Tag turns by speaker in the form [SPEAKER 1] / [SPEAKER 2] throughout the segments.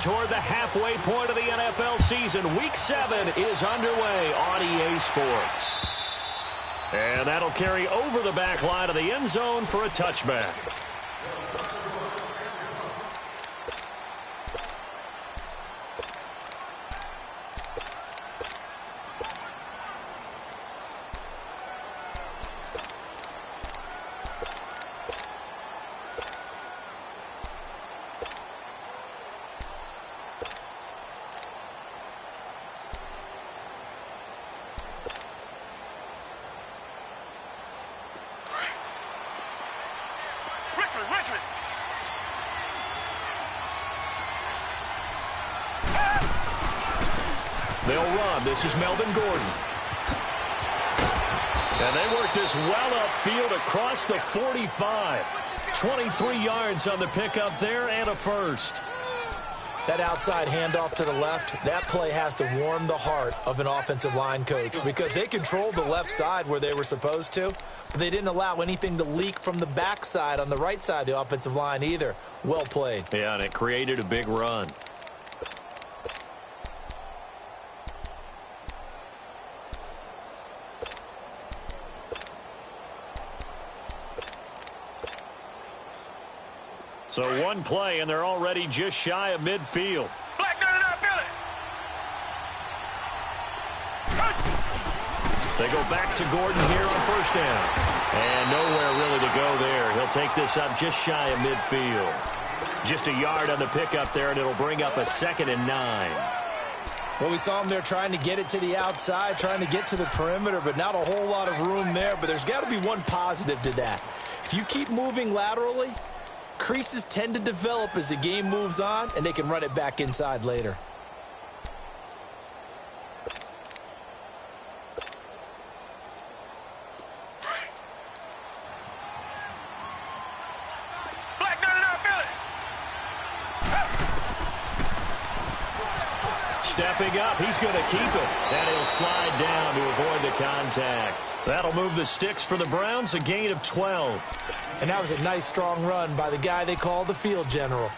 [SPEAKER 1] toward the halfway point of the NFL season. Week 7 is underway on EA Sports. And that'll carry over the back line of the end zone for a touchback. They'll run. This is Melvin Gordon. And they work this well upfield across the 45. 23 yards on the pickup there and a first.
[SPEAKER 2] That outside handoff to the left, that play has to warm the heart of an offensive line coach because they controlled the left side where they were supposed to, but they didn't allow anything to leak from the backside on the right side of the offensive line either. Well played.
[SPEAKER 1] Yeah, and it created a big run. So one play, and they're already just shy of midfield. They go back to Gordon here on first down. And nowhere really to go there. He'll take this up just shy of midfield. Just a yard on the pickup there, and it'll bring up a 2nd and 9.
[SPEAKER 2] Well, we saw him there trying to get it to the outside, trying to get to the perimeter, but not a whole lot of room there. But there's got to be one positive to that. If you keep moving laterally, creases tend to develop as the game moves on, and they can run it back inside later.
[SPEAKER 1] Stepping up, he's going to keep it. And he'll slide down to avoid the contact. That'll move the sticks for the Browns, a gain of 12.
[SPEAKER 2] And that was a nice, strong run by the guy they call the field general.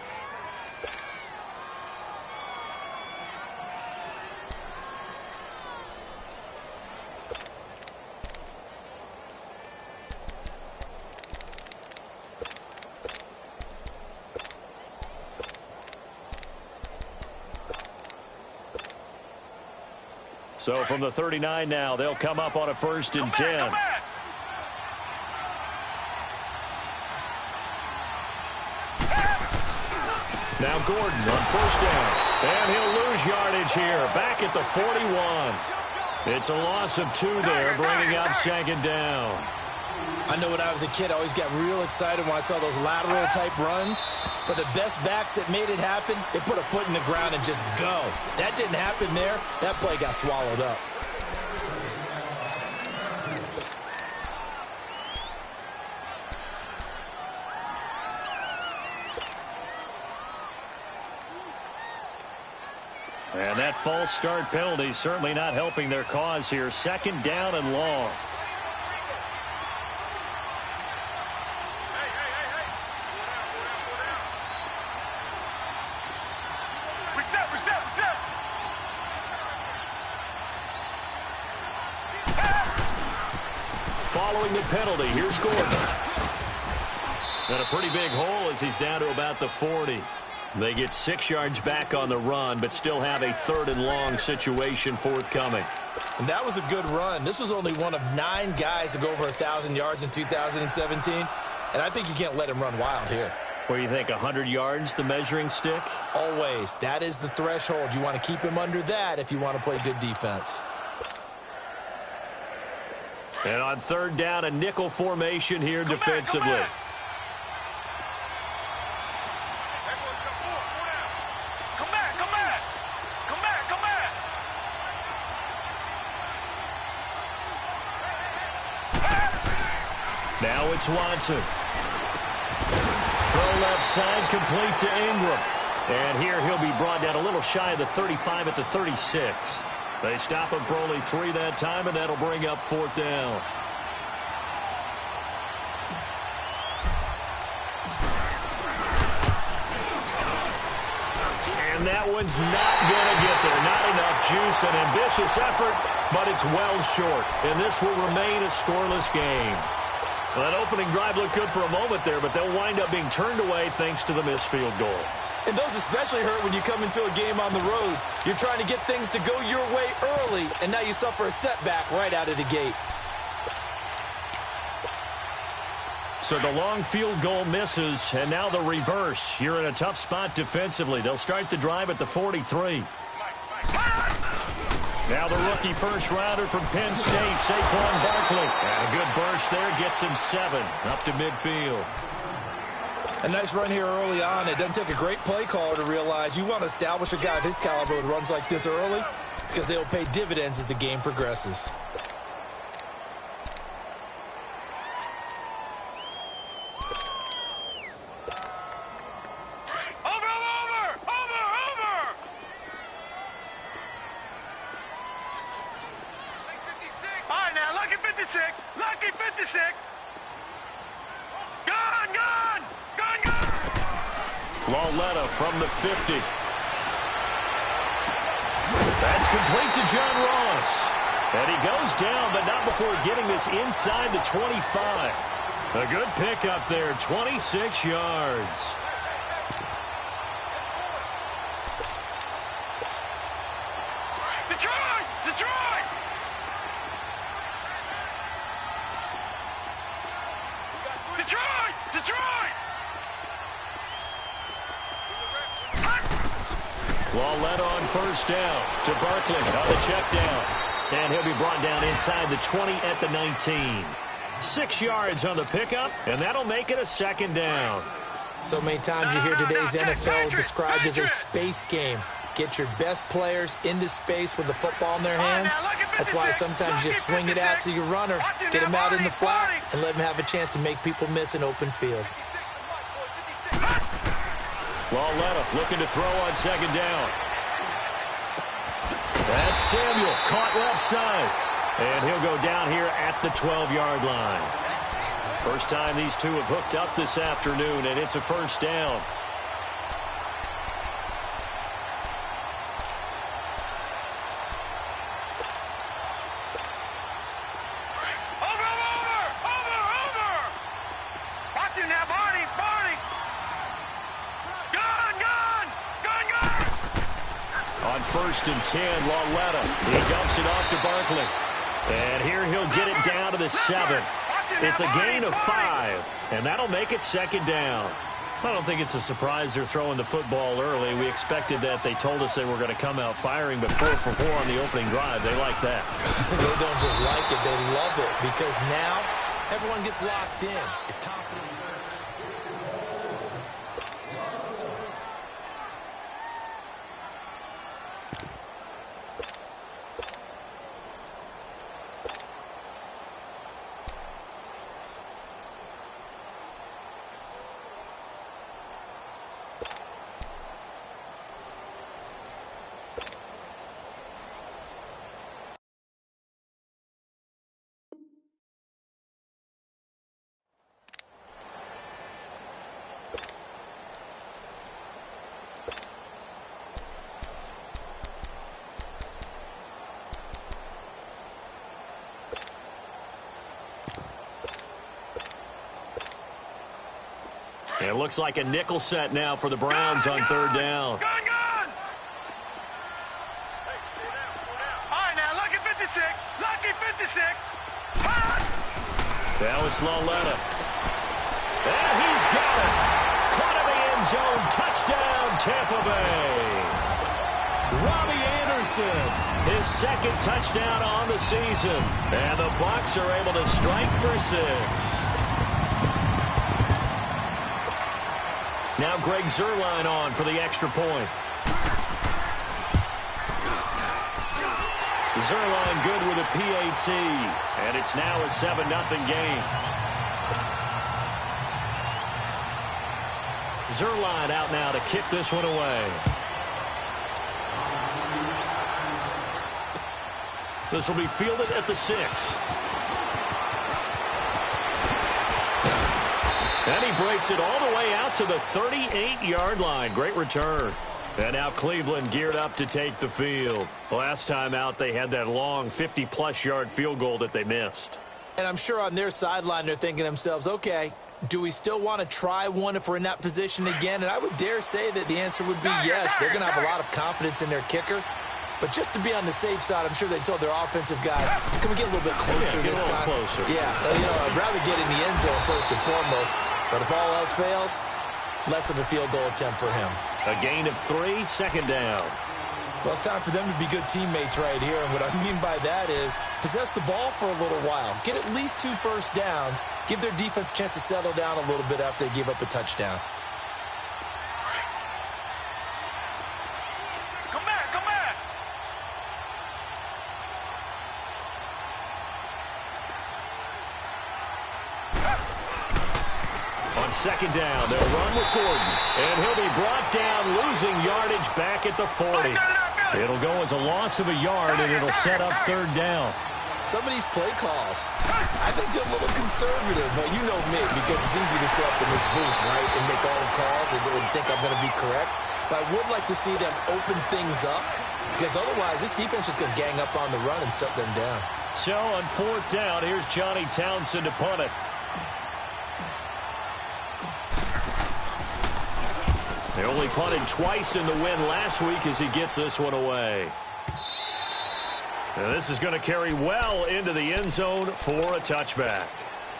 [SPEAKER 1] So from the 39 now, they'll come up on a 1st and 10. Now Gordon on first down. And he'll lose yardage here. Back at the 41. It's a loss of 2 there, bringing up 2nd down.
[SPEAKER 2] I know when I was a kid, I always got real excited when I saw those lateral-type runs. But the best backs that made it happen, they put a foot in the ground and just go. That didn't happen there. That play got swallowed up.
[SPEAKER 1] And that false start penalty certainly not helping their cause here. 2nd down and long. Following the penalty, here's Gordon. And a pretty big hole as he's down to about the 40. They get 6 yards back on the run, but still have a 3rd and long situation forthcoming.
[SPEAKER 2] And that was a good run. This was only one of 9 guys to go over 1,000 yards in 2017. And I think you can't let him run wild here.
[SPEAKER 1] Where you think 100 yards, the measuring stick?
[SPEAKER 2] Always. That is the threshold. You want to keep him under that if you want to play good defense.
[SPEAKER 1] And on 3rd down, a nickel formation here defensively. Now it's Watson. Throw left side, complete to Ingram. And here he'll be brought down a little shy of the 35 at the 36. They stop him for only 3 that time, and that'll bring up 4th down. And And that one's not going to get there. Not enough juice. An ambitious effort, but it's well short. And this will remain a scoreless game. Well, that opening drive looked good for a moment there, but they'll wind up being turned away thanks to the missed field goal.
[SPEAKER 2] And those especially hurt when you come into a game on the road. You're trying to get things to go your way early, and now you suffer a setback right out of the gate.
[SPEAKER 1] So the long field goal misses, and now the reverse. You're in a tough spot defensively. They'll start the drive at the 43. Now the rookie first-rounder from Penn State, Saquon Barkley. And a good burst there gets him 7 up to midfield.
[SPEAKER 2] A nice run here early on. It doesn't take a great play caller to realize you want to establish a guy of his caliber with runs like this early because they'll pay dividends as the game progresses.
[SPEAKER 1] From the 50. That's complete to John Ross. And he goes down, but not before getting this inside the 25. A good pickup there, 26 yards.
[SPEAKER 3] Detroit! Detroit! Detroit! Detroit!
[SPEAKER 1] Lawletta on first down to Barkley on the check down. And he'll be brought down inside the 20 at the 19. 6 yards on the pickup, and that'll make it a second down.
[SPEAKER 2] So many times you hear today's NFL described as a space game. Get your best players into space with the football in their hands. That's why sometimes you just swing it out to your runner, get him out in the flat, and let him have a chance to make people miss an open field.
[SPEAKER 1] Lawletta looking to throw on second down. That's Samuel caught left side. And he'll go down here at the 12-yard line. First time these two have hooked up this afternoon, and it's a first down. First and 10, Lawletta. He dumps it off to Barkley. And here he'll get it down to the 7. It's a gain of 5, and that'll make it second down. I don't think it's a surprise they're throwing the football early. We expected that. They told us they were going to come out firing, but 4 for 4 on the opening drive. They like that.
[SPEAKER 2] They don't just like it, they love it, because now everyone gets locked in. You're confident.
[SPEAKER 1] It looks like a nickel set now for the Browns on third down.
[SPEAKER 3] All right, now, lucky 56. Lucky 56.
[SPEAKER 1] Now it's Lawletta. And he's got it. Caught in the end zone. Touchdown, Tampa Bay. Robbie Anderson, his second touchdown on the season. And the Bucs are able to strike for 6. Now Greg Zuerlein on for the extra point. Zuerlein good with a PAT. And it's now a 7-0 game. Zuerlein out now to kick this one away. This will be fielded at the 6. And he breaks it all the way out to the 38-yard line. Great return. And now Cleveland geared up to take the field. Last time out, they had that long 50-plus yard field goal that they missed.
[SPEAKER 2] And I'm sure on their sideline they're thinking to themselves, okay, do we still want to try one if we're in that position again? And I would dare say that the answer would be yes. They're going to have a lot of confidence in their kicker. But just to be on the safe side, I'm sure they told their offensive guys, can we get a little bit closer this time?
[SPEAKER 1] Closer.
[SPEAKER 2] Yeah, I'd rather get in the end zone first and foremost. But if all else fails, less of a field goal attempt for him.
[SPEAKER 1] A gain of 3, second down.
[SPEAKER 2] Well, it's time for them to be good teammates right here. And what I mean by that is possess the ball for a little while. Get at least 2 first downs. Give their defense a chance to settle down a little bit after they give up a touchdown.
[SPEAKER 3] Come back, come back.
[SPEAKER 1] On second down, they'll run with Gordon. And he'll be brought down, losing yardage back at the 40. It'll go as a loss of a yard, and it'll set up third down.
[SPEAKER 2] Some of these play calls, I think they're a little conservative. But you know me, because it's easy to sit up in this booth, right, and make all the calls and think I'm going to be correct. But I would like to see them open things up, because otherwise this defense is going to gang up on the run and shut them down.
[SPEAKER 1] So on fourth down, here's Johnny Townsend to punt it. They only punted twice in the win last week as he gets this one away. And this is going to carry well into the end zone for a touchback.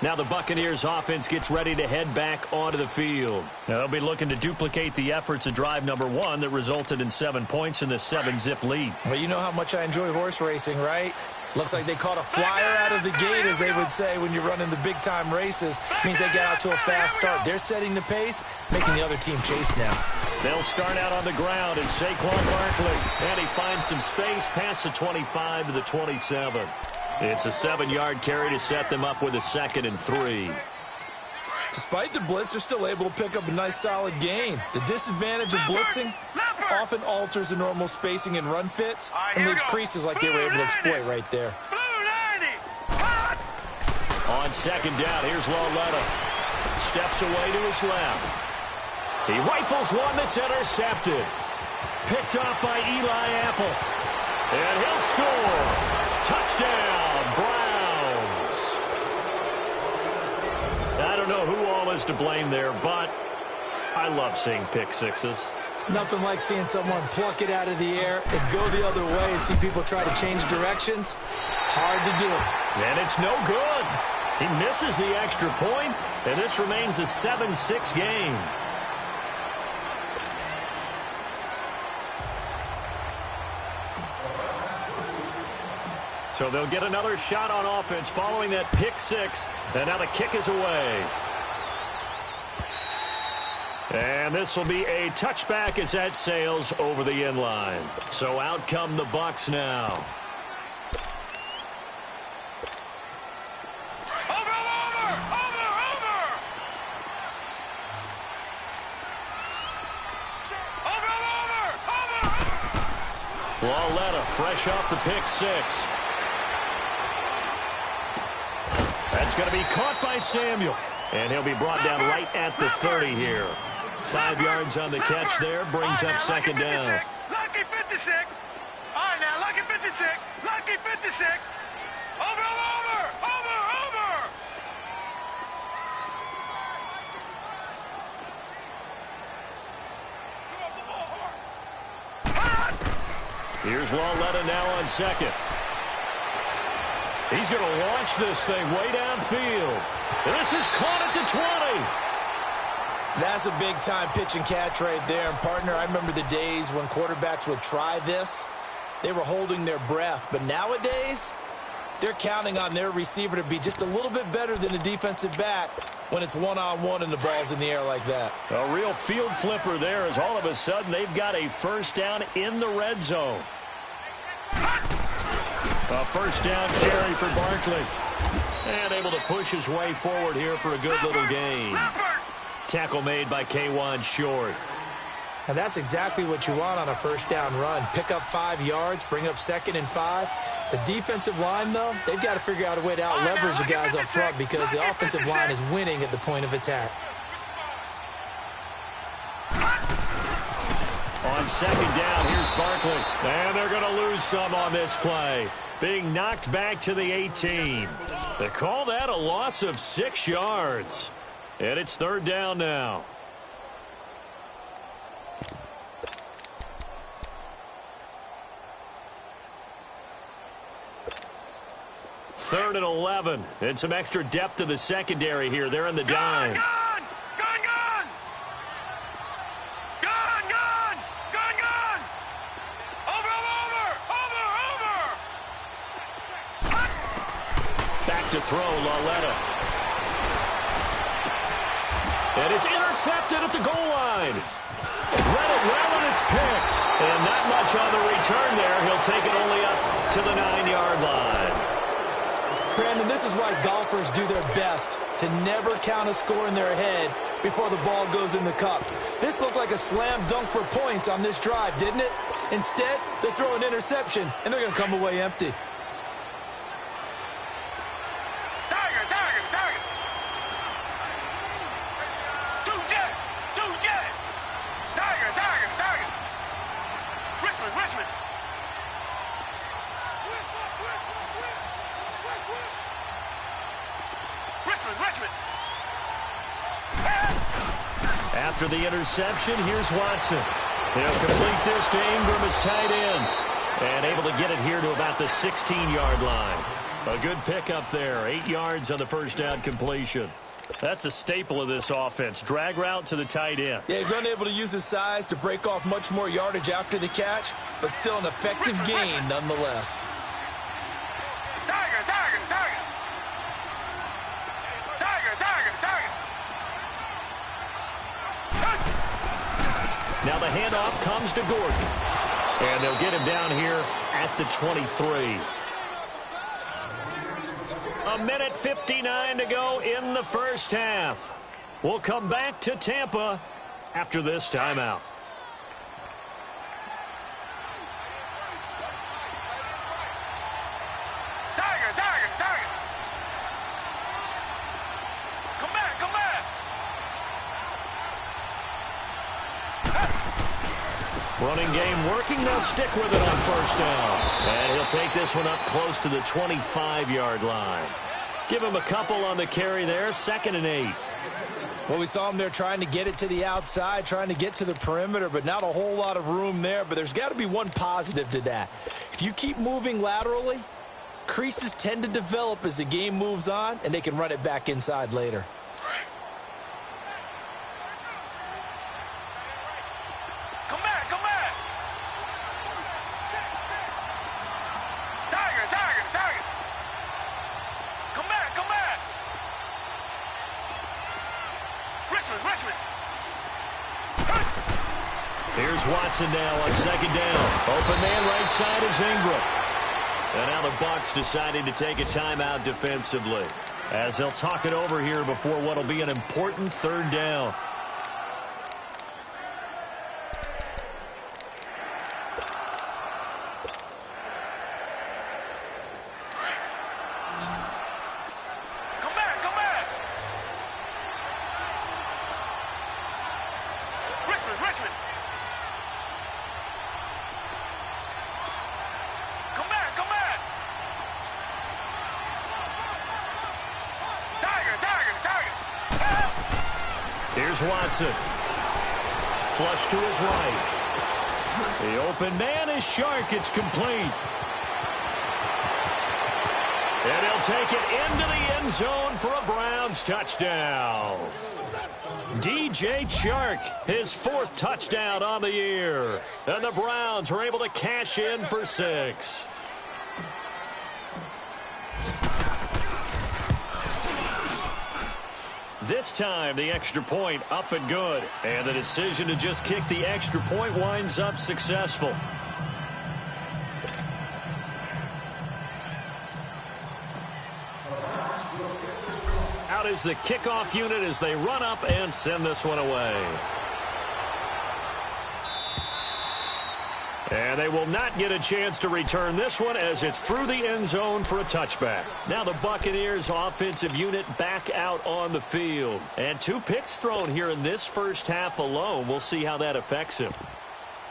[SPEAKER 1] Now the Buccaneers offense gets ready to head back onto the field. Now they'll be looking to duplicate the efforts of drive number 1 that resulted in 7 points in the 7-zip lead.
[SPEAKER 2] Well, you know how much I enjoy horse racing, right? Looks like they caught a flyer out of the gate, as they would say when you're running the big-time races. Means they get out to a fast start. They're setting the pace, making the other team chase now.
[SPEAKER 1] They'll start out on the ground, and Saquon Barkley. And he finds some space past the 25 to the 27. It's a 7-yard carry to set them up with a 2nd and 3.
[SPEAKER 2] Despite the blitz, they're still able to pick up a nice, solid gain. The disadvantage of blitzing often alters the normal spacing and run fits and leaves creases like they were able to exploit right there.
[SPEAKER 1] On second down, here's Lauletta. Steps away to his left. He rifles one that's intercepted. Picked up by Eli Apple. And he'll score. Touchdown, Browns. I don't know who all is to blame there, but I love seeing pick sixes.
[SPEAKER 2] Nothing like seeing someone pluck it out of the air and go the other way and see people try to change directions. Hard to do.
[SPEAKER 1] And it's no good. He misses the extra point, and this remains a 7-6 game. So they'll get another shot on offense following that pick six, and now the kick is away. And this will be a touchback as that sails over the end line. So out come the Bucs now. Lauletta fresh off the pick six. That's going to be caught by Samuel. And he'll be brought down right at the 30 here. 5 yards on the catch there. Brings up second down.
[SPEAKER 3] Lucky 56. All right, now, lucky 56. Lucky 56. Over.
[SPEAKER 1] Here's Lauletta now on second. He's going to launch this thing way downfield. And this is caught at the 20.
[SPEAKER 2] That's a big-time pitch and catch right there. And, partner, I remember the days when quarterbacks would try this. They were holding their breath. But nowadays, they're counting on their receiver to be just a little bit better than the defensive back when it's one-on-one and the ball's in the air like that.
[SPEAKER 1] A real field flipper there as all of a sudden they've got a first down in the red zone. A first down carry for Barkley. And able to push his way forward here for a good little gain. Tackle made by K'Wan Short.
[SPEAKER 2] And that's exactly what you want on a first down run. Pick up 5 yards, bring up 2nd and 5. The defensive line, though, they've got to figure out a way to out-leverage the guys up front because the offensive line is winning at the point of attack.
[SPEAKER 1] On on second down. Here's Barkley. And they're going to lose some on this play. Being knocked back to the 18. They call that a loss of 6 yards. And it's third down now. Third and 11. And some extra depth to the secondary here. They're in the dime.
[SPEAKER 3] Gone!
[SPEAKER 1] Back to throw, Lauletta. And it's intercepted at the goal line. Read it well, and it's picked. And not much on the return there. He'll take it only up to the 9-yard line.
[SPEAKER 2] Brandon, this is why golfers do their best to never count a score in their head before the ball goes in the cup. This looked like a slam dunk for points on this drive, didn't it? Instead, they throw an interception, and they're going to come away empty.
[SPEAKER 1] After the interception, here's Watson. He'll complete this to Ingram as tight end. And able to get it here to about the 16-yard line. A good pickup there. 8 yards on the first down completion. That's a staple of this offense. Drag route to the tight end.
[SPEAKER 2] Yeah, he's unable to use his size to break off much more yardage after the catch, but still an effective gain nonetheless.
[SPEAKER 1] Now the handoff comes to Gordon. And they'll get him down here at the 23. 1:59 to go in the first half. We'll come back to Tampa after this timeout. Running game working. They'll stick with it on first down. And he'll take this one up close to the 25-yard line. Give him a couple on the carry there. 2nd and 8.
[SPEAKER 2] Well, we saw him there trying to get it to the outside, trying to get to the perimeter, but not a whole lot of room there. But there's got to be one positive to that. If you keep moving laterally, creases tend to develop as the game moves on, and they can run it back inside later.
[SPEAKER 1] Here's Watson now on second down. Open man right side is Ingram. And now the Bucs deciding to take a timeout defensively, as they'll talk it over here before what will be an important third down. Here's Watson. Flush to his right. The open man is Shark. It's complete. And he'll take it into the end zone for a Browns touchdown. DJ Chark, his 4th touchdown on the year. And the Browns are able to cash in for 6. This time, the extra point up and good. And the decision to just kick the extra point winds up successful. Out is the kickoff unit as they run up and send this one away. And they will not get a chance to return this one as it's through the end zone for a touchback. Now the Buccaneers offensive unit back out on the field. And 2 picks thrown here in this first half alone. We'll see how that affects him.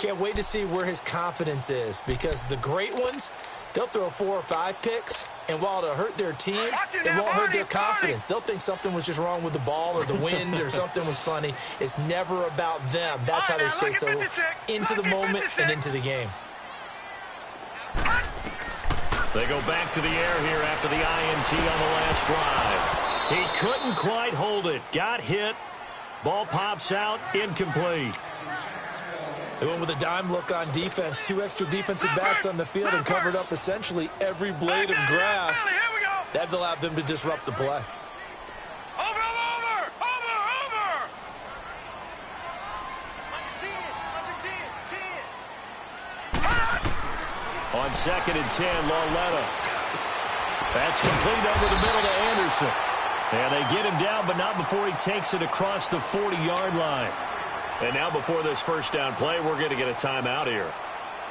[SPEAKER 2] Can't wait to see where his confidence is, because the great ones, they'll throw 4 or 5 picks, and while it'll hurt their team, it won't hurt their confidence. They'll think something was just wrong with the ball or the wind or something was funny. It's never about them. That's how they stay so into the moment and into the game.
[SPEAKER 1] They go back to the air here after the INT on the last drive. He couldn't quite hold it. Got hit. Ball pops out. Incomplete.
[SPEAKER 2] They went with a dime look on defense. 2 extra defensive backs on the field and covered up essentially every blade of grass. That allowed them to disrupt the play.
[SPEAKER 1] On 2nd and 10, Lauletta. That's complete over the middle to Anderson. And they get him down, but not before he takes it across the 40-yard line. And now before this first down play, we're going to get a timeout here,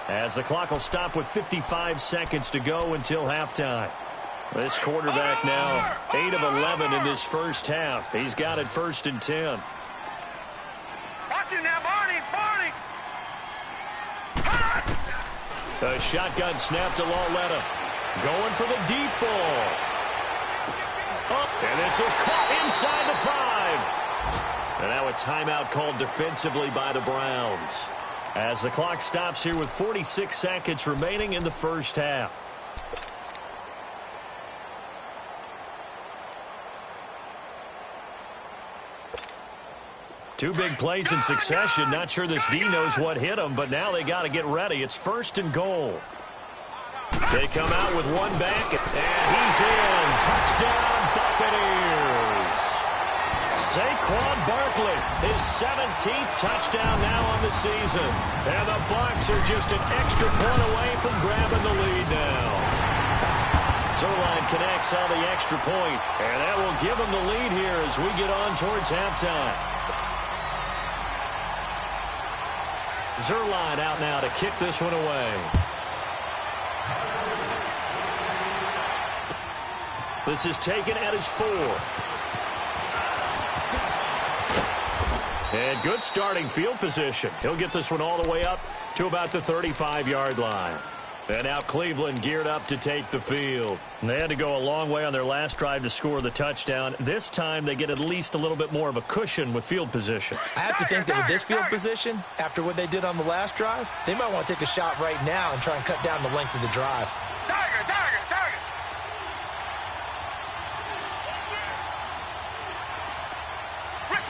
[SPEAKER 1] as the clock will stop with 55 seconds to go until halftime. This quarterback now 8 of 11 in this first half. He's got it 1st and 10.
[SPEAKER 3] Watch it now, Barney.
[SPEAKER 1] A shotgun snap to Lauletta. Going for the deep ball. And this is caught inside the 5. And now a timeout called defensively by the Browns, as the clock stops here with 46 seconds remaining in the first half. Two big plays in succession. Not sure this D knows what hit him, but now they got to get ready. It's 1st and goal. They come out with one back, and he's in. Touchdown, Buccaneers. Saquon Barkley, his 17th touchdown now on the season. And the Bucs are just an extra point away from grabbing the lead now. Zerline connects on the extra point, and that will give them the lead here as we get on towards halftime. Zerline out now to kick this one away. This is taken at his 4. And good starting field position. He'll get this one all the way up to about the 35-yard line. And now Cleveland geared up to take the field. And they had to go a long way on their last drive to score the touchdown. This time they get at least a little bit more of a cushion with field position.
[SPEAKER 2] I have to think that with this field position, after what they did on the last drive, they might want to take a shot right now and try and cut down the length of the drive.
[SPEAKER 3] Tiger.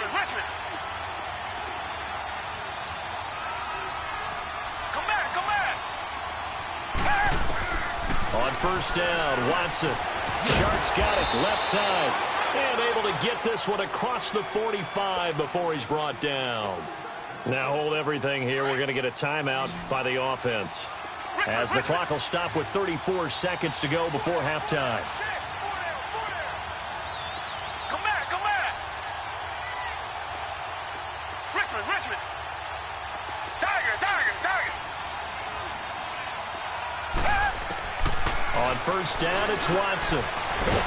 [SPEAKER 3] Richmond. Come back.
[SPEAKER 1] On 1st down, Watson. Shark's got it, left side. And able to get this one across the 45 before he's brought down. Now hold everything here. We're going to get a timeout by the offense, as the clock will stop with 34 seconds to go before halftime.
[SPEAKER 3] Come back. Richmond. Tiger.
[SPEAKER 1] On 1st down, it's Watson.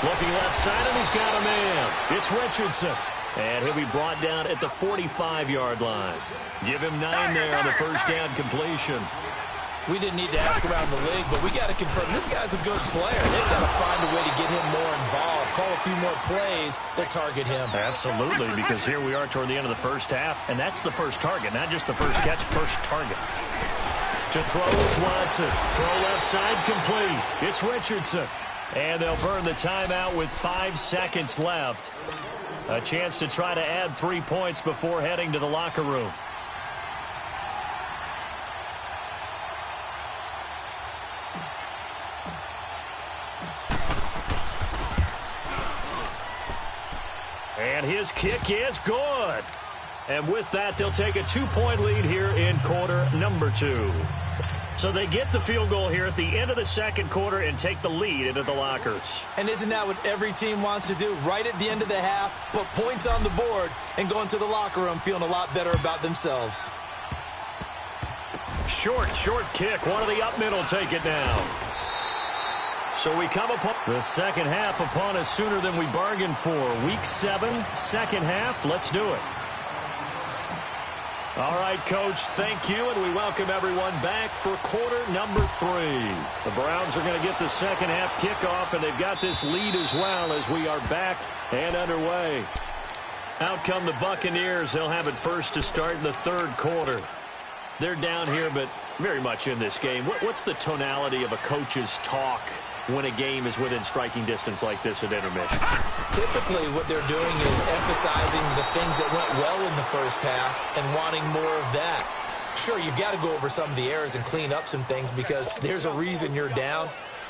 [SPEAKER 1] Looking left side, and he's got a man. It's Richardson. And he'll be brought down at the 45-yard line. Give him 9 there on the 1st down completion.
[SPEAKER 2] We didn't need to ask around the league, but we got to confirm this guy's a good player. They've got to find a way to get him more involved, call a few more plays that target him.
[SPEAKER 1] Absolutely, because here we are toward the end of the first half, and that's the first target, not just the first catch, first target. To throw is Watson. Throw left side complete. It's Richardson. And they'll burn the timeout with 5 seconds left. A chance to try to add 3 points before heading to the locker room. And his kick is good. And with that, they'll take a 2-point lead here in quarter number 2. So they get the field goal here at the end of the second quarter and take the lead into the lockers.
[SPEAKER 2] And isn't that what every team wants to do? Right at the end of the half, put points on the board and go into the locker room feeling a lot better about themselves.
[SPEAKER 1] Short kick. One of the up middle take it down. So we come upon the second half upon us sooner than we bargained for. Week 7, second half. Let's do it. All right, Coach, thank you, and we welcome everyone back for quarter number 3. The Browns are going to get the second half kickoff, and they've got this lead as well as we are back and underway. Out come the Buccaneers. They'll have it first to start in the third quarter. They're down here, but very much in this game. What's the tonality of a coach's talk when a game is within striking distance like this at intermission?
[SPEAKER 2] Typically, what they're doing is emphasizing the things that went well in the first half and wanting more of that. Sure, you've got to go over some of the errors and clean up some things because there's a reason you're down.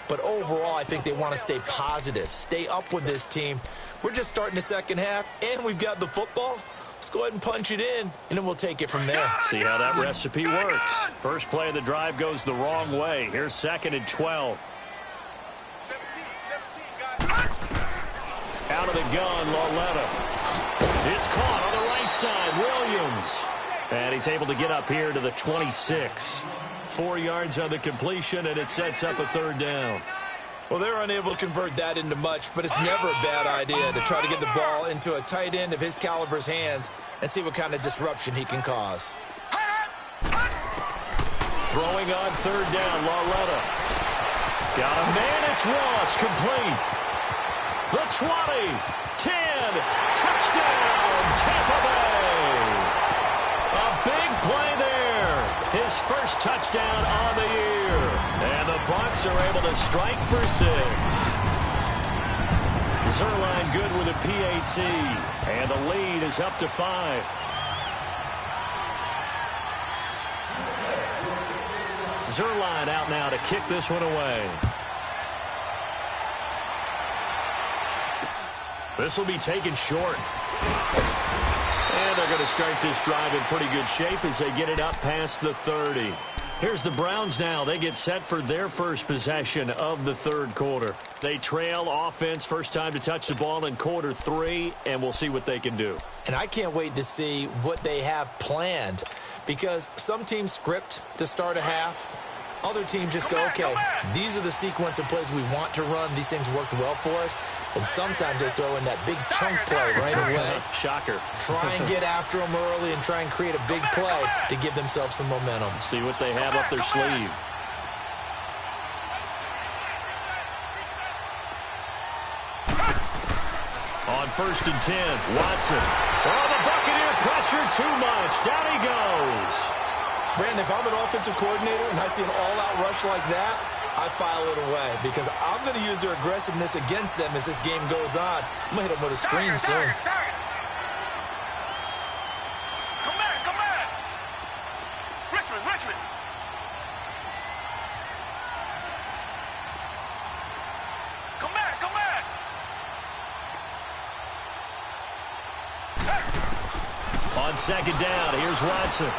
[SPEAKER 2] But overall, I think they want to stay positive, stay up with this team. We're just starting the second half, and we've got the football. Let's go ahead and punch it in, and then we'll take it from there.
[SPEAKER 1] See how that recipe works. First play of the drive goes the wrong way. Here's 2nd and 12. Out of the gun, Lauletta. It's caught on the right side, Williams. And he's able to get up here to the 26. 4 yards on the completion, and it sets up a third down.
[SPEAKER 2] Well, they're unable to convert that into much, but it's never a bad idea to try to get the ball into a tight end of his caliber's hands and see what kind of disruption he can cause.
[SPEAKER 1] Throwing on third down, Lauletta. Got a man, it's Ross, complete. The 20, 10, touchdown, Tampa Bay. A big play there. His first touchdown on the year. And the Bucs are able to strike for 6. Zerline good with a PAT. And the lead is up to 5. Zerline out now to kick this one away. This will be taken short. And they're going to start this drive in pretty good shape as they get it up past the 30. Here's the Browns now. They get set for their first possession of the third quarter. They trail offense, first time to touch the ball in quarter 3, and we'll see what they can do.
[SPEAKER 2] And I can't wait to see what they have planned because some teams script to start a half. Other teams just go, okay, these are the sequence of plays we want to run. These things worked well for us. And sometimes they throw in that big chunk play right away.
[SPEAKER 1] Shocker.
[SPEAKER 2] Try and get after them early and try and create a big play to give themselves some momentum.
[SPEAKER 1] See what they have up their sleeve. On 1st and 10, Watson. Oh, the Buccaneer pressure too much. Down he goes.
[SPEAKER 2] Brandon, if I'm an offensive coordinator and I see an all-out rush like that, I file it away because I'm going to use their aggressiveness against them as this game goes on. I'm going to hit them with a screen soon.
[SPEAKER 3] Come back. Richmond. Come back.
[SPEAKER 1] On 2nd down, here's Watson.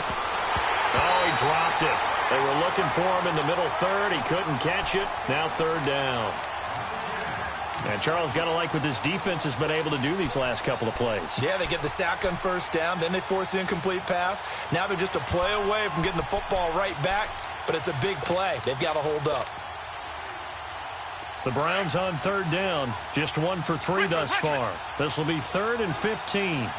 [SPEAKER 1] Oh, he dropped it. They were looking for him in the middle third. He couldn't catch it. Now 3rd down. And Charles, got to like what this defense has been able to do these last couple of plays.
[SPEAKER 2] Yeah, they get the sack on 1st down. Then they force the incomplete pass. Now they're just a play away from getting the football right back. But it's a big play. They've got to hold up.
[SPEAKER 1] The Browns on 3rd down. Just 1 for 3 thus far. This will be 3rd and 15.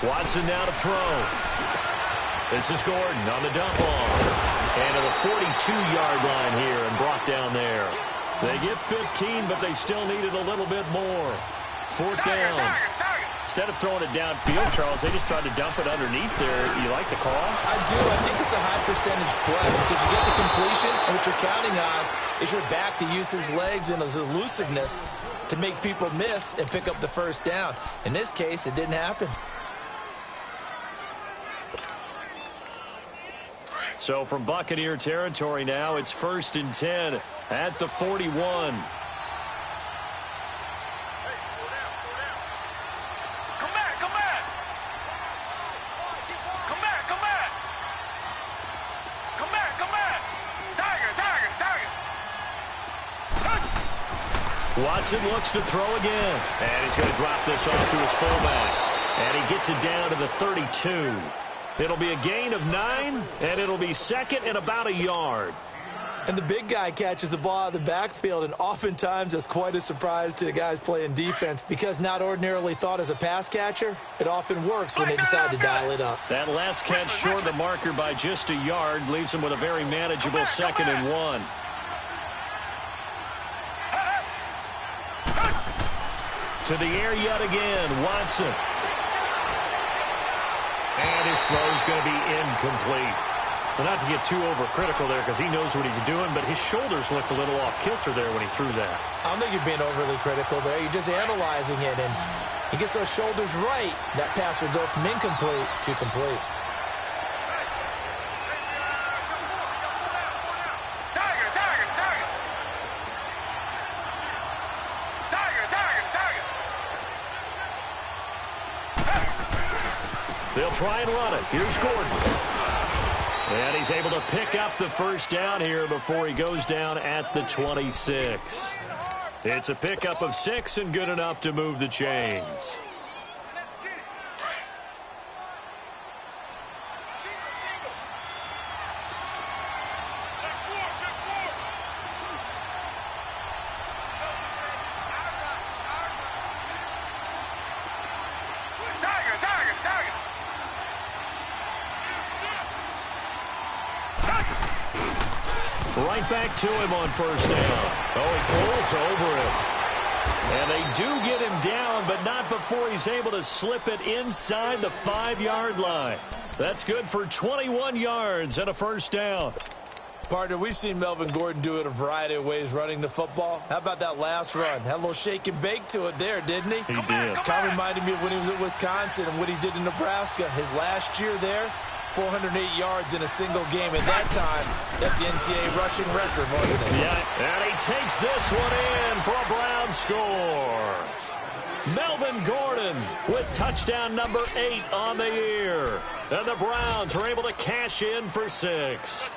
[SPEAKER 1] Watson now to throw. This is Gordon on the dump off. And to the 42-yard line here and brought down there. They get 15, but they still needed a little bit more. 4th down. Instead of throwing it downfield, Charles, they just tried to dump it underneath there. You like the call?
[SPEAKER 2] I do. I think it's a high percentage play because you get the completion, and what you're counting on is your back to use his legs and his elusiveness to make people miss and pick up the 1st down. In this case, it didn't happen.
[SPEAKER 1] So from Buccaneer territory now, it's 1st and 10 at the 41. Watson looks to throw again. And he's going to drop this off to his fullback. And he gets it down to the 32. It'll be a gain of 9, and it'll be second and about a yard.
[SPEAKER 2] And the big guy catches the ball out of the backfield, and oftentimes it's quite a surprise to the guys playing defense because not ordinarily thought as a pass catcher, it often works when they decide to dial it up.
[SPEAKER 1] That last catch short of the marker by just a yard leaves him with a very manageable 2nd and 1. To the air yet again, Watson. And his throw's going to be incomplete. Well, not to get too overcritical there because he knows what he's doing, but his shoulders looked a little off kilter there when he threw that.
[SPEAKER 2] I don't think you're being overly critical there. You're just analyzing it, and he gets those shoulders right. That pass will go from incomplete to complete.
[SPEAKER 1] They'll try and run it. Here's Gordon. And he's able to pick up the first down here before he goes down at the 26. It's a pickup of 6 and good enough to move the chains. Right back to him on first down. Oh, he pulls over him. And they do get him down, but not before he's able to slip it inside the 5-yard line. That's good for 21 yards and a first down.
[SPEAKER 2] Partner, we've seen Melvin Gordon do it a variety of ways running the football. How about that last run? Had a little shake and bake to it there, didn't he?
[SPEAKER 1] He did.
[SPEAKER 2] Kind of reminded me of when he was at Wisconsin and what he did in Nebraska. His last year there, 408 yards in a single game. At that time, that's the NCAA rushing record, wasn't it?
[SPEAKER 1] Yeah, and he takes this one in for a Brown score. Melvin Gordon with touchdown number 8 on the year. And the Browns are able to cash in for 6.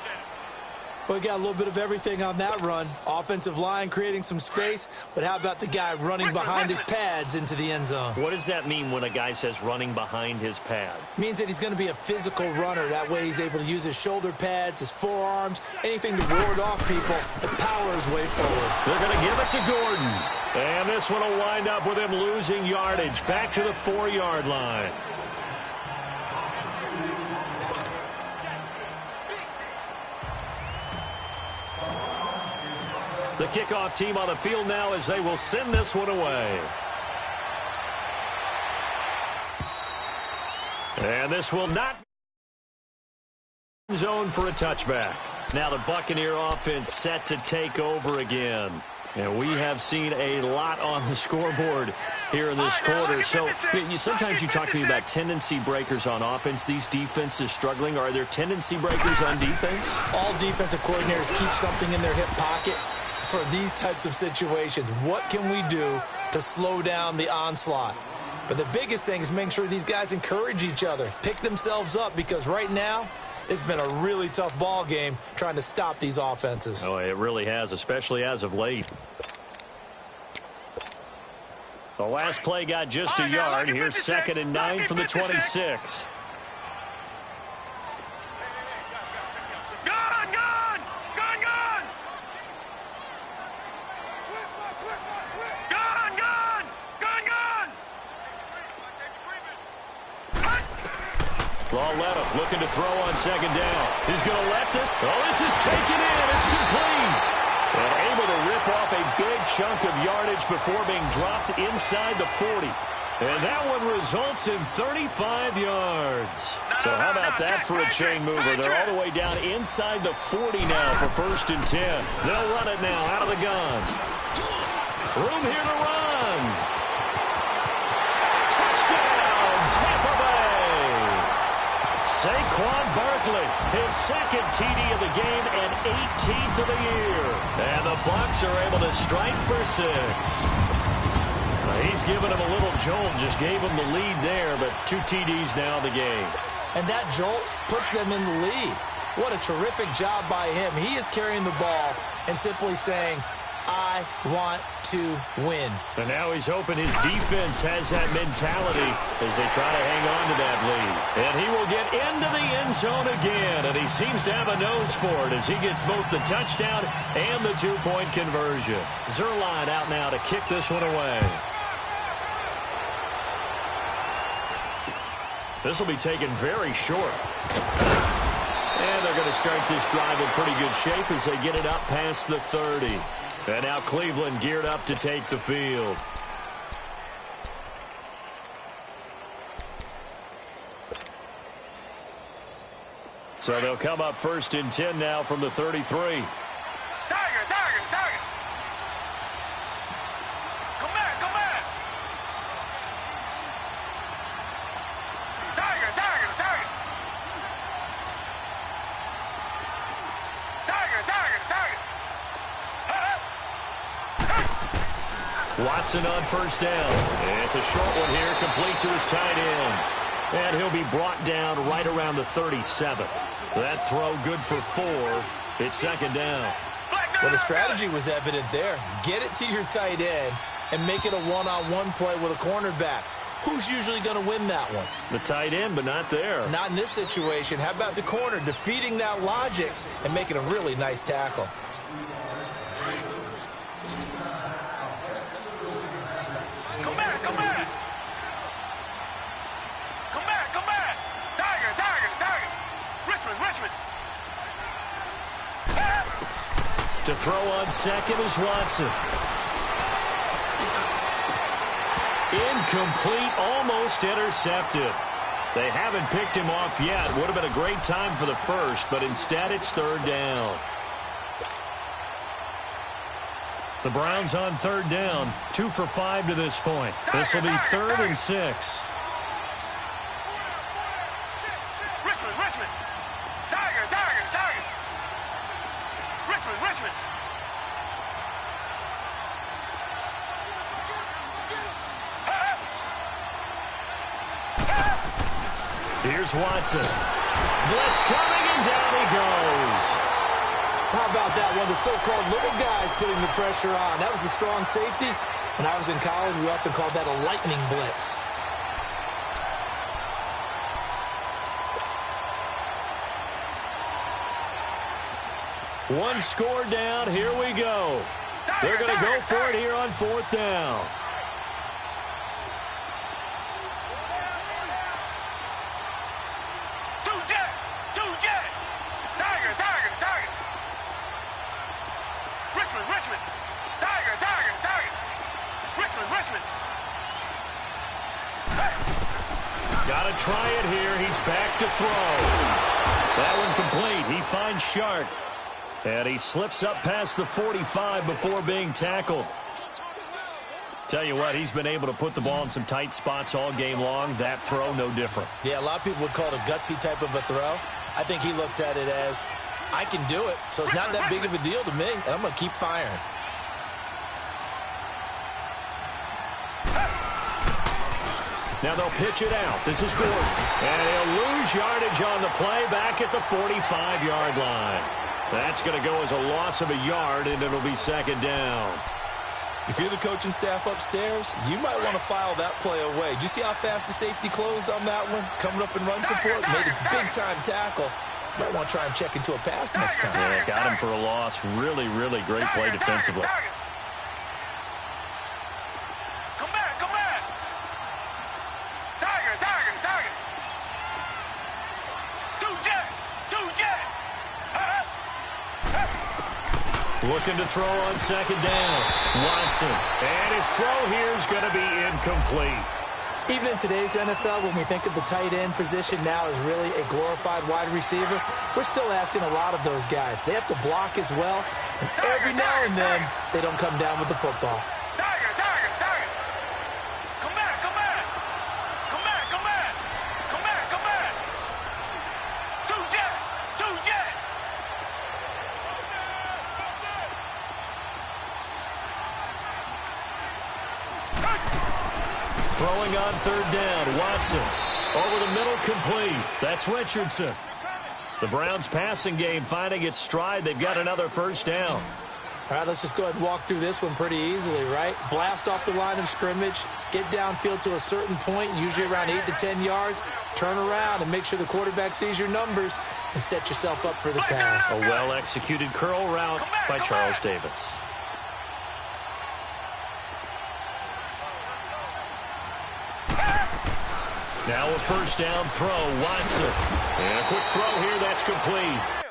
[SPEAKER 2] Well, we got a little bit of everything on that run. Offensive line creating some space, but how about the guy running behind his pads into the end zone?
[SPEAKER 1] What does that mean when a guy says running behind his pad?
[SPEAKER 2] Means that he's going to be a physical runner. That way he's able to use his shoulder pads, his forearms, anything to ward off people. The power is way forward.
[SPEAKER 1] They're going to give it to Gordon. And this one will wind up with him losing yardage back to the 4-yard line. The kickoff team on the field now as they will send this one away. And this will not be zone for a touchback. Now the Buccaneer offense set to take over again. And we have seen a lot on the scoreboard here in this quarter. So sometimes you talk to me about tendency breakers on offense. These defenses struggling. Are there tendency breakers on defense?
[SPEAKER 2] All defensive coordinators keep something in their hip pocket for these types of situations. What can we do to slow down the onslaught? But the biggest thing is making sure these guys encourage each other, pick themselves up, because right now it's been a really tough ball game trying to stop these offenses.
[SPEAKER 1] Oh, it really has, especially as of late. The last play got just a yard. Here's 2nd and 9 from the 26. Lauletta looking to throw on 2nd down. He's going to let this. Oh, this is taken in. It's complete. And able to rip off a big chunk of yardage before being dropped inside the 40. And that one results in 35 yards. So how about that for a chain mover? They're all the way down inside the 40 now for 1st and 10. They'll run it now out of the gun. Room here to run. Touchdown, Tampa Bay. Saquon Barkley, his 2nd TD of the game and 18th of the year. And the Bucs are able to strike for 6. He's given him a little jolt, just gave him the lead there, but 2 TDs now in the game.
[SPEAKER 2] And that jolt puts them in the lead. What a terrific job by him. He is carrying the ball and simply saying, I want to win.
[SPEAKER 1] And now he's hoping his defense has that mentality as they try to hang on to that lead. And he will get into the end zone again, and he seems to have a nose for it as he gets both the touchdown and the two-point conversion. Zerline out now to kick this one away. This will be taken very short. And they're going to start this drive in pretty good shape as they get it up past the 30. And now Cleveland geared up to take the field. So they'll come up 1st and 10 now from the 33.
[SPEAKER 3] Tiger. Come back. Tiger.
[SPEAKER 1] Watson on 1st down. It's a short one here, complete to his tight end. And he'll be brought down right around the 37th. That throw good for 4. It's 2nd down.
[SPEAKER 2] Well, the strategy was evident there. Get it to your tight end and make it a one-on-one play with a cornerback. Who's usually going to win that one?
[SPEAKER 1] The tight end, but not there.
[SPEAKER 2] Not in this situation. How about the corner defeating that logic and making a really nice tackle?
[SPEAKER 3] Richmond.
[SPEAKER 1] To throw on 2nd is Watson. Incomplete, almost intercepted. They haven't picked him off yet. Would have been a great time for the first, but instead it's 3rd down. The Browns on 3rd down, 2 for 5 to this point. This will be 3rd and 6.
[SPEAKER 3] Richmond. Tiger. Richmond.
[SPEAKER 1] Here's Watson. Blitz coming, and down he goes.
[SPEAKER 2] How about that? One of the so-called little guys putting the pressure on. That was the strong safety. When I was in college, we often called that a lightning blitz.
[SPEAKER 1] One score down. Here we go. They're going to go for it here on 4th down.
[SPEAKER 3] Richmond. Tiger. Richmond.
[SPEAKER 1] Got to try it here. He's back to throw. That one complete. He finds Shark. And he slips up past the 45 before being tackled. Tell you what, he's been able to put the ball in some tight spots all game long. That throw, no different.
[SPEAKER 2] Yeah, a lot of people would call it a gutsy type of a throw. I think he looks at it as, I can do it, so it's not that big of a deal to me, and I'm going to keep firing.
[SPEAKER 1] Now they'll pitch it out. This is Gordon. And he'll lose yardage on the play back at the 45-yard line. That's going to go as a loss of a yard, and it'll be 2nd down.
[SPEAKER 2] If you're the coaching staff upstairs, you might want to file that play away. Did you see how fast the safety closed on that one? Coming up in run support, made a big-time tackle. Might want to try and check into a pass next time.
[SPEAKER 1] Yeah, got him for a loss. Really, really great play defensively.
[SPEAKER 3] Come back. Tiger. Two jet.
[SPEAKER 1] Looking to throw on 2nd down. Watson. And his throw here is going to be incomplete.
[SPEAKER 2] Even in today's NFL, when we think of the tight end position now as really a glorified wide receiver, we're still asking a lot of those guys. They have to block as well, and every now and then, they don't come down with the football.
[SPEAKER 3] Tiger. Come back. Two jet.
[SPEAKER 1] Throwing on 3rd down, Watson. Over the middle, complete. That's Richardson. The Browns passing game finding its stride. They've got another 1st down.
[SPEAKER 2] All right, let's just go ahead and walk through this one pretty easily, right? Blast off the line of scrimmage, get downfield to a certain point, usually around 8 to 10 yards, turn around and make sure the quarterback sees your numbers and set yourself up for the pass.
[SPEAKER 1] A well-executed curl route by Charles Davis. Now a first down throw, Watson. And a quick throw here, that's complete.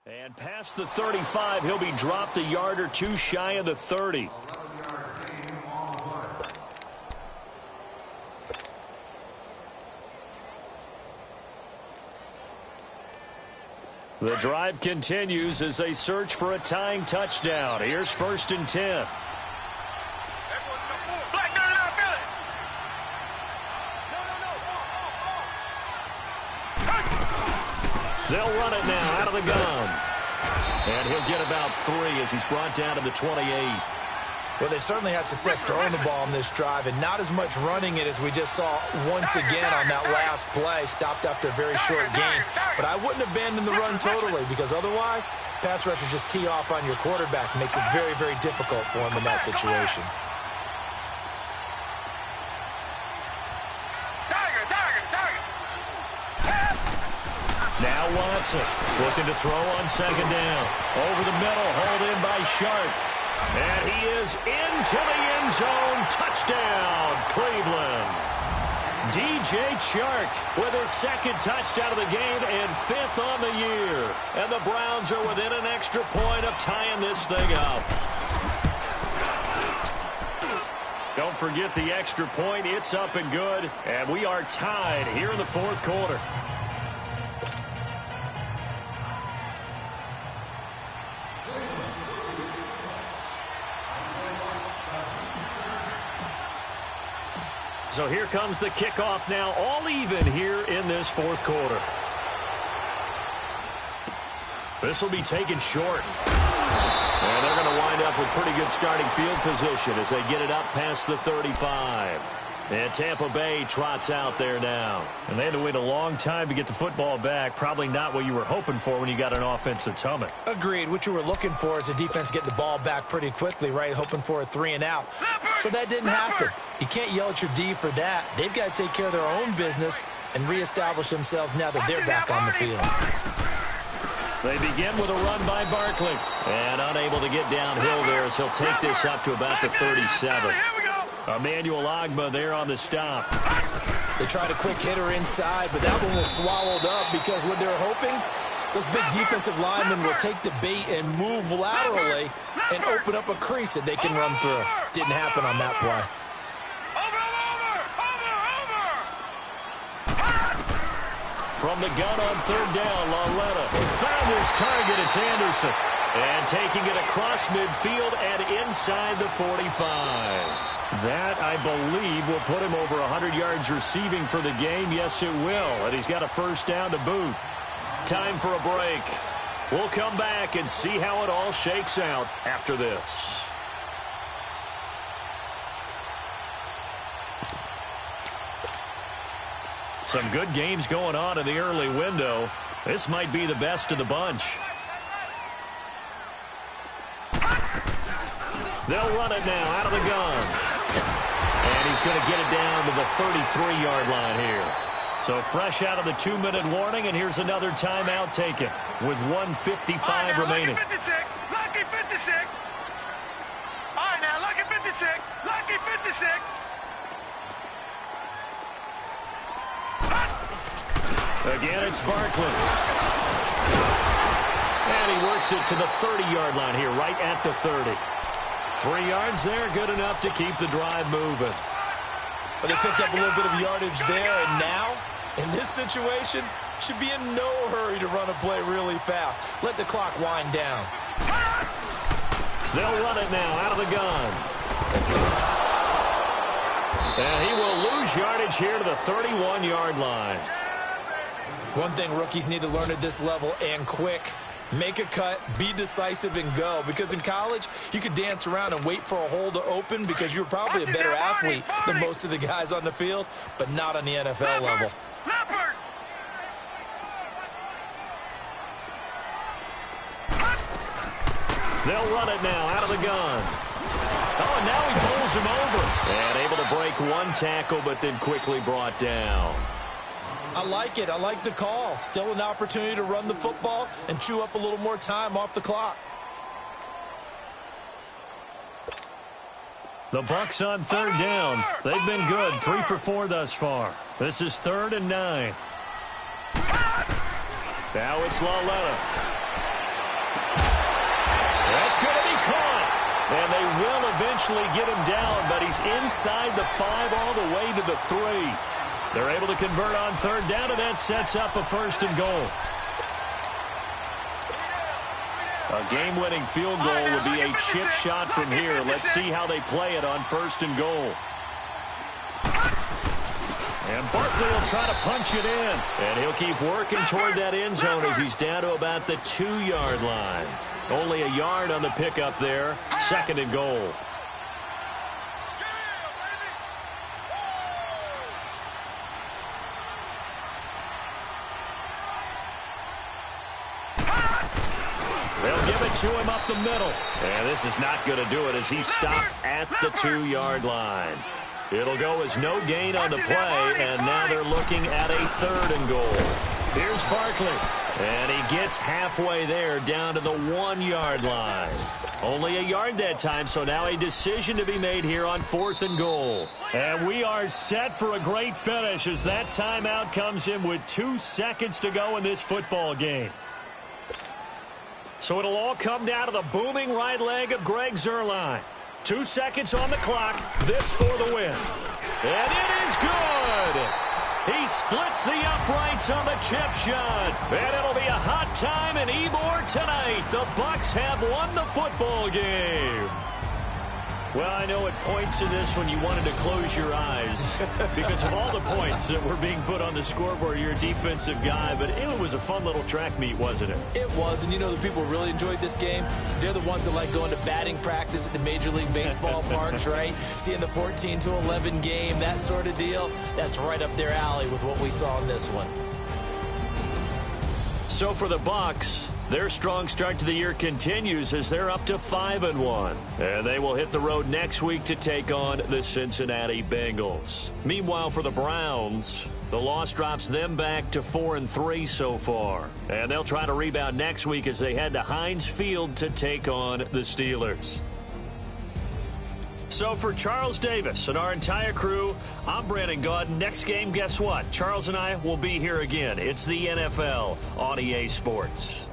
[SPEAKER 1] And past the 35, he'll be dropped a yard or two shy of the 30. The drive continues as they search for a tying touchdown. Here's 1st and 10. They'll run it now out of the gun. And he'll get about 3 as he's brought down to the 28.
[SPEAKER 2] Well, they certainly had success throwing the ball on this drive and not as much running it as we just saw once again on that last play. Stopped after a very short gain. But I wouldn't abandon the run totally because otherwise, pass rushers just tee off on your quarterback. Makes it very, very difficult for him in that situation.
[SPEAKER 1] Now Watson looking to throw on 2nd down. Over the middle, hauled in by Shark. And he is into the end zone. Touchdown, Cleveland. DJ Chark with his 2nd touchdown of the game and 5th on the year. And the Browns are within an extra point of tying this thing up. Don't forget the extra point. It's up and good. And we are tied here in the 4th quarter. So here comes the kickoff now, all even here in this fourth quarter. This will be taken short. And they're going to wind up with pretty good starting field position as they get it up past the 35. And Tampa Bay trots out there now. And they had to wait a long time to get the football back. Probably not what you were hoping for when you got an offense that's humming.
[SPEAKER 2] Agreed. What you were looking for is a defense getting the ball back pretty quickly, right? Hoping for a 3 and out. So that didn't happen. You can't yell at your D for that. They've got to take care of their own business and reestablish themselves now that they're back on the field.
[SPEAKER 1] They begin with a run by Barkley. And unable to get downhill there as he'll take this up to about the 37. Emmanuel Ogbah there on the stop.
[SPEAKER 2] They tried a quick hitter inside, but that one was swallowed up because what they're hoping, those big defensive linemen will take the bait and move laterally and open up a crease that they can run through. Didn't happen on that play.
[SPEAKER 1] From the gun on third down, Lauletta found his target. It's Anderson. And taking it across midfield and inside the 45. That, I believe, will put him over 100 yards receiving for the game. Yes, it will. And he's got a first down to boot. Time for a break. We'll come back and see how it all shakes out after this. Some good games going on in the early window. This might be the best of the bunch. They'll run it now out of the gun. And he's going to get it down to the 33-yard line here. So fresh out of the 2-minute warning, and here's another timeout taken with 1:55 remaining.
[SPEAKER 3] Lucky 56. Lucky 56. All right, now, lucky 56. Lucky 56.
[SPEAKER 1] Again, it's Barkley. And he works it to the 30-yard line here, right at the 30. 3 yards there, good enough to keep the drive moving.
[SPEAKER 2] But they picked up a little bit of yardage there, and now, in this situation, should be in no hurry to run a play really fast. Let the clock wind down.
[SPEAKER 1] They'll run it now out of the gun. And he will lose yardage here to the 31-yard line.
[SPEAKER 2] One thing rookies need to learn at this level, and quick. Make a cut, be decisive, and go. Because in college, you could dance around and wait for a hole to open because you're probably a better athlete than most of the guys on the field, but not on the NFL level.
[SPEAKER 1] They'll run it now out of the gun. Oh, and now he pulls him over. And able to break one tackle, but then quickly brought down.
[SPEAKER 2] I like it. I like the call. Still an opportunity to run the football and chew up a little more time off the clock.
[SPEAKER 1] The Bucs on third down. They've been good. 3 for 4 thus far. This is 3rd and 9. Now it's Lauletta. That's going to be caught. And they will eventually get him down, but he's inside the 5 all the way to the 3. They're able to convert on third down, and that sets up a 1st and goal. A game-winning field goal would be a chip shot from here. Let's see how they play it on 1st and goal. And Barkley will try to punch it in. And he'll keep working toward that end zone as he's down to about the 2-yard line. Only a yard on the pickup there. 2nd and goal. They'll give it to him up the middle. And this is not going to do it as he's stopped at the 2-yard line. It'll go as no gain on the play, and now they're looking at a 3rd and goal. Here's Barkley, and he gets halfway there down to the 1-yard line. Only a yard that time, so now a decision to be made here on 4th and goal. And we are set for a great finish as that timeout comes in with 2 seconds to go in this football game. So it'll all come down to the booming right leg of Greg Zuerlein. 2 seconds on the clock. This for the win. And it is good. He splits the uprights on the chip shot. And it'll be a hot time in Ybor tonight. The Bucs have won the football game. Well, I know at points in this when you wanted to close your eyes because of all the points that were being put on the scoreboard. You're a defensive guy, but it was a fun little track meet, wasn't it?
[SPEAKER 2] It was, and you know the people who really enjoyed this game? They're the ones that like going to batting practice at the Major League Baseball parks, right? Seeing the 14-11 game, that sort of deal. That's right up their alley with what we saw in this one.
[SPEAKER 1] So for the Bucs, their strong start to the year continues as they're up to 5-1. And they will hit the road next week to take on the Cincinnati Bengals. Meanwhile, for the Browns, the loss drops them back to 4-3 so far. And they'll try to rebound next week as they head to Heinz Field to take on the Steelers. So for Charles Davis and our entire crew, I'm Brandon Gaudin. Next game, guess what? Charles and I will be here again. It's the NFL on EA Sports.